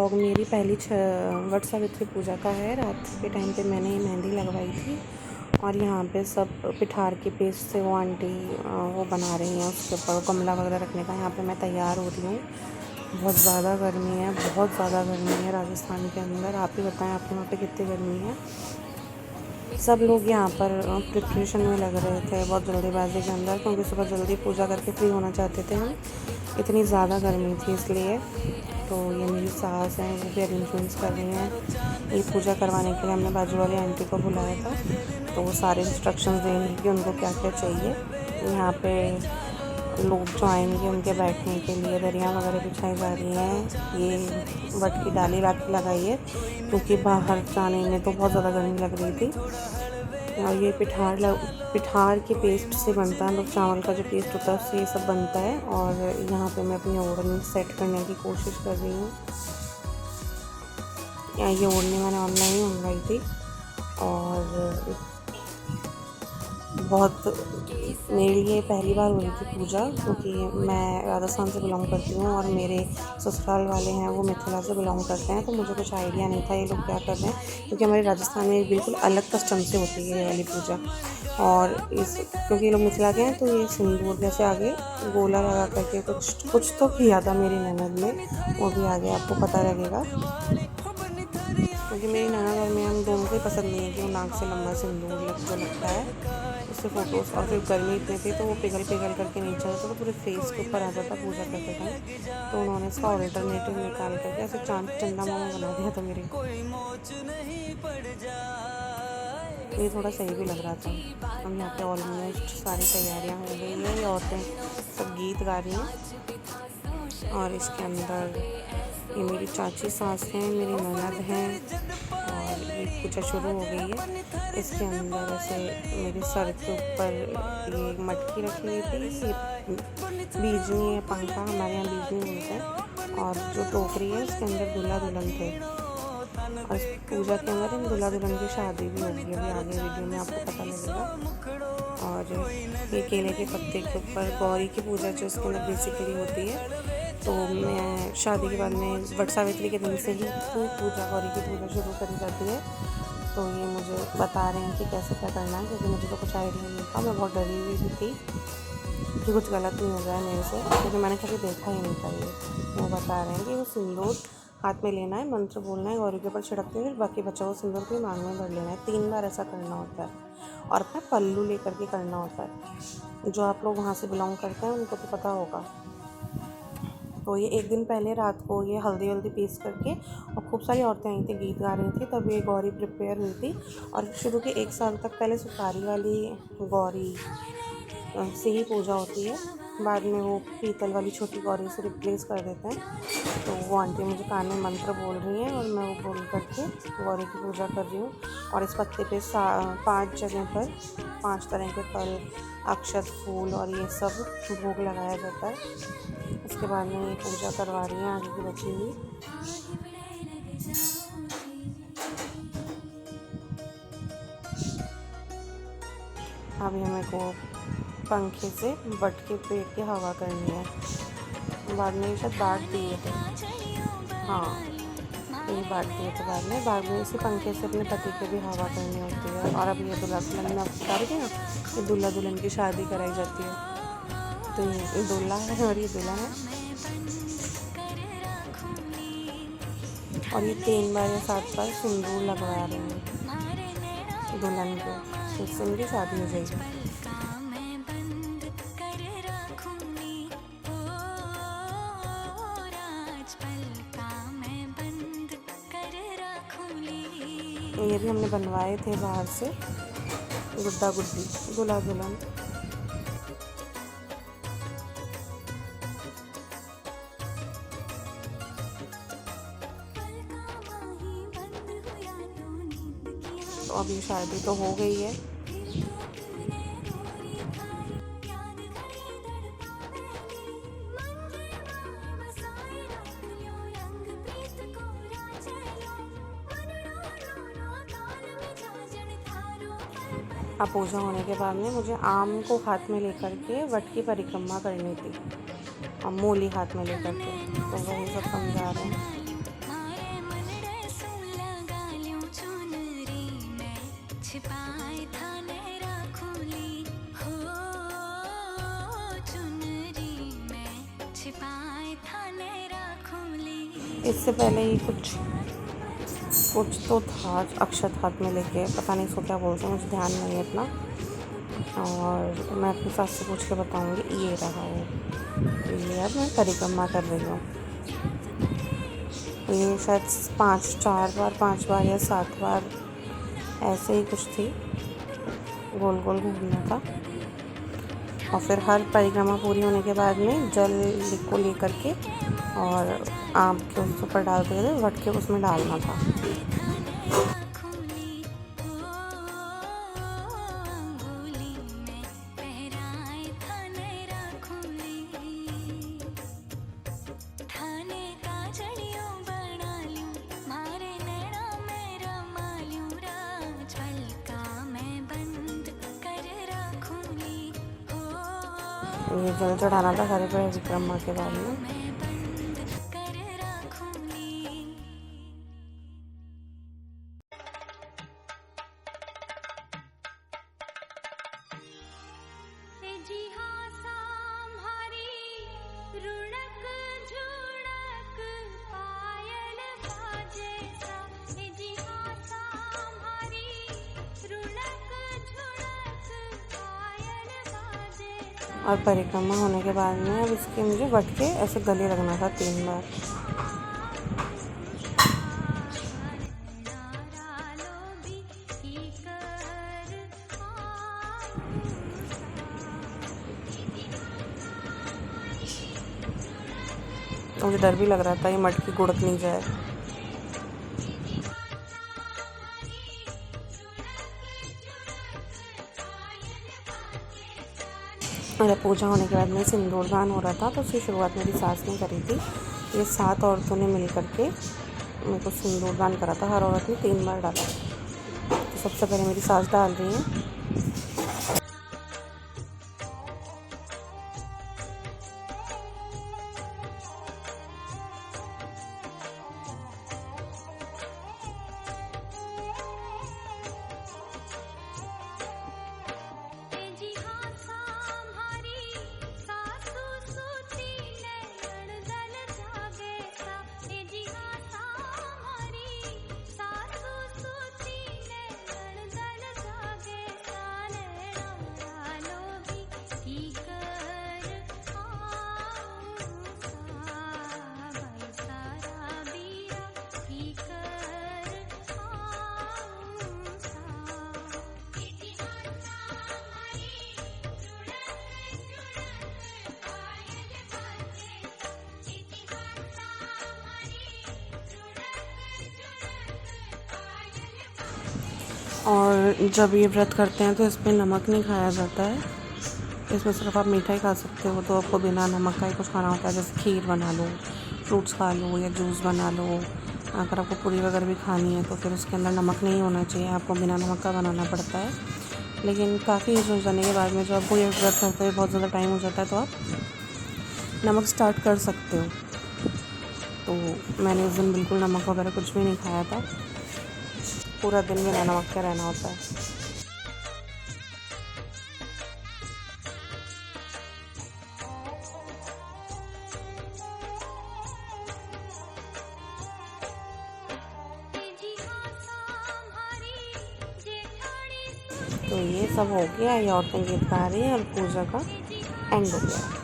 Vlog मेरी पहली वट सावित्री पूजा का है। रात के टाइम पे मैंने मेहंदी लगवाई थी और यहाँ पे सब पिठार के पेस्ट से वो आंटी वो बना रही हैं, उसके ऊपर गमला वगैरह रखने का। यहाँ पे मैं तैयार हो रही हूँ। बहुत ज़्यादा गर्मी है, बहुत ज़्यादा गर्मी है राजस्थान के अंदर। आप ही बताएं आपके वहाँ पे कितनी गर्मी है। सब लोग यहाँ पर प्रिपरेशन में लग रहे थे बहुत जल्दीबाजी के अंदर, क्योंकि सुबह जल्दी पूजा करके फ्री होना चाहते थे हम। इतनी ज़्यादा गर्मी थी इसलिए। तो ये मेरी सास हैं, वो भी अरेंजमेंट्स कर रही हैं। ये पूजा करवाने के लिए हमने बाजू वाली आंटी को बुलाया था, तो वो सारे इंस्ट्रक्शंस देंगी कि उनको क्या क्या चाहिए। यहाँ पे लोग जो आएंगे उनके बैठने के लिए दरियाँ वगैरह बिछाई जा रही हैं। ये वट की डाली राखी लगाई है, क्योंकि बाहर जाने में तो बहुत ज़्यादा गर्मी लग रही थी। और ये पिठार के पेस्ट से बनता है, मतलब चावल का जो पेस्ट होता है उससे ये सब बनता है। और यहाँ पे मैं अपनी ओढ़नी सेट करने की कोशिश कर रही हूँ। ये ओढ़नी मैंने ऑनलाइन ही मंगवाई थी और बहुत मेरे लिए पहली बार हुई थी पूजा, क्योंकि मैं राजस्थान से बिलोंग करती हूँ और मेरे ससुराल वाले हैं वो मिथिला से बिलोंग करते हैं। तो मुझे कुछ आइडिया नहीं था ये लोग क्या कर रहे हैं, क्योंकि हमारे राजस्थान में बिल्कुल अलग कस्टम से होती है ये वाली पूजा। और क्योंकि ये लोग मिथिला के हैं तो ये सिंदूर जैसे आगे गोला लगा करके कुछ तो किया था मेरी ननद ने, वो भी आगे आपको पता लगेगा। क्योंकि मेरी ननद और मैं हम दोनों को ही पसंद नहीं है कि वो नाक से लंबा सिंदूर जो लगता है उससे फ़ोटोज़। और फिर गर्मी इतनी थी तो वो पिघल करके नीचे आता तो पूरे फेस के ऊपर आ जाता पूजा करते टाइम। तो उन्होंने इसका ऑल्टरनेटिव निकाल करके ऐसे चंदा मामा बना दिया था मेरे। तो ये थोड़ा सही भी लग रहा था। हम यहाँ पे ऑलमोस्ट सारी तैयारियाँ हो गई हैं। ये औरतें सब गीत गा रही हैं और इसके अंदर ये मेरी चाची सास हैं, मेरी ननद हैं और ये पूजा शुरू हो गई है। इसके अंदर ऐसे मेरे सर के ऊपर ये मटकी रखी हुई थी, ये बीजनी है, पंखा हमारे यहाँ बीजनी बोलते हैं। और जो टोकरी है उसके अंदर दूल्हा दुल्हन थे। और इस पूजा के अंदर इन दूल्हा दुल्हन की शादी भी होगी, अभी आगे वीडियो में आपको पता लगेगा। और ये केले के पत्ते के ऊपर गौरी की पूजा जो उसके अंदर बेसिकली होती है। तो मैं शादी के बाद में वट सावित्री के दिन से ही पूजा गौरी की पूजा शुरू करी जाती है। तो ये मुझे बता रहे हैं कि कैसे क्या करना है, क्योंकि मुझे तो कुछ आइडिया नहीं था। मैं बहुत डरी हुई भी थी कि कुछ गलत नहीं हो जाए मेरे से, क्योंकि मैंने कभी देखा ही नहीं था ये। वो बता रहे हैं कि वो सिंदूर हाथ में लेना है, मंत्र बोलना है, गौरी के ऊपर छिड़कते हुए बाकी बचा हुआ सिंदूर को मांग में भर लेना है। 3 बार ऐसा करना होता है और अपना पल्लू लेकर के करना होता है। जो आप लोग वहाँ से बिलोंग करते हैं उनको तो पता होगा। तो ये एक दिन पहले रात को ये हल्दी वल्दी पीस करके और खूब सारी औरतें आई थी, गीत गा रही थी, तब ये गौरी प्रिपेयर हुई थी। और शुरू के 1 साल तक पहले सुपारी वाली गौरी से ही पूजा होती है, बाद में वो पीतल वाली छोटी गौरी से रिप्लेस कर देते हैं। तो वो आंटी मुझे कान में मंत्र बोल रही हैं और मैं वो बोल करके गौरी की पूजा कर रही हूँ। और इस पत्ते पे 5 जगह पर 5 तरह के फल, अक्षत, फूल और ये सब भोग लगाया जाता है। इसके बाद में ये पूजा करवा रही हैं आगे की बची हुई। अभी हमें को पंखे से वट के पेड़ की हवा करनी है। बाद में ये शायद बांट दिए थे, हाँ ये बांट दिए थे बाद में इसी पंखे से अपने पति की भी हवा करनी होती है। और अब ये दूल्हा दुल्हन में आपको बता रही ना, ये दूल्हा दुल्हन की शादी कराई जाती है। तो ये दूल्हा है और ये दूल्हा है। और ये 3 बार या 7 बार सिंदूर लगवा रहे हैं दुल्हन को, इससे इनकी शादी हो जाएगी। ये भी हमने बनवाए थे बाहर से, गुड्डा गुड्डी दूल्हा दुल्हन। तो अभी शादी तो हो गई है। अब पूजा होने के बाद में मुझे आम को हाथ में लेकर के वट की परिक्रमा करनी थी और मूली हाथ में लेकर के, तो वही सब समझा रहे हैं। छिपाए थाने राखूंली हो चुनरी में छिपाए थाने राखूंली। इससे पहले ही कुछ तो था अक्षत हाथ में लेके, पता नहीं इसको क्या बोलते हैं, मुझे ध्यान नहीं है इतना, और मैं अपनी सास से पूछ के बताऊंगी। ये रहा है, ये अब मैं परिक्रमा कर रही हूँ। ये शायद 5 बार या 7 बार ऐसे ही कुछ थी, गोल गोल घूमना था। और फिर हर परिक्रमा पूरी होने के बाद में जल को लेकर के और आम के उस ऊपर डालते थे, वट के उसमें डालना था। ये जल चढ़ाना था हरे परिक्रमा के बाद में। और परिक्रमा होने के बाद में अब इसके मुझे वट के ऐसे गले लगना था 3 बार। तो मुझे डर भी लग रहा था ये मटकी गुड़क नहीं जाए। मेरा पूजा होने के बाद में सिंदूरदान हो रहा था, तो उसकी शुरुआत मेरी सास ने करी थी। ये 7 औरतों ने मिल करके मेरे को सिंदूरदान करा था। हर औरत ने 3 बार डाला। तो सबसे पहले मेरी सास डाल रही हैं। और जब ये व्रत करते हैं तो इसमें नमक नहीं खाया जाता है। इसमें सिर्फ आप मीठा ही खा सकते हो। तो आपको बिना नमक का ही कुछ खाना होता है, जैसे खीर बना लो, फ्रूट्स खा लो या जूस बना लो। अगर आपको पूरी वगैरह भी खानी है तो फिर उसके अंदर नमक नहीं होना चाहिए, आपको बिना नमक का बनाना पड़ता है। लेकिन काफ़ी एज हो जाने के बाद में जो आपको ये व्रत करते हुए बहुत ज़्यादा टाइम हो जाता है तो आप नमक स्टार्ट कर सकते हो। तो मैंने उस दिन बिल्कुल नमक वगैरह कुछ भी नहीं खाया था। पूरा दिन बिना नमक के रहना होता है। तो ये सब हो गया, ये औरतें गीत गा रही हैं और पूजा का एंड हो गया।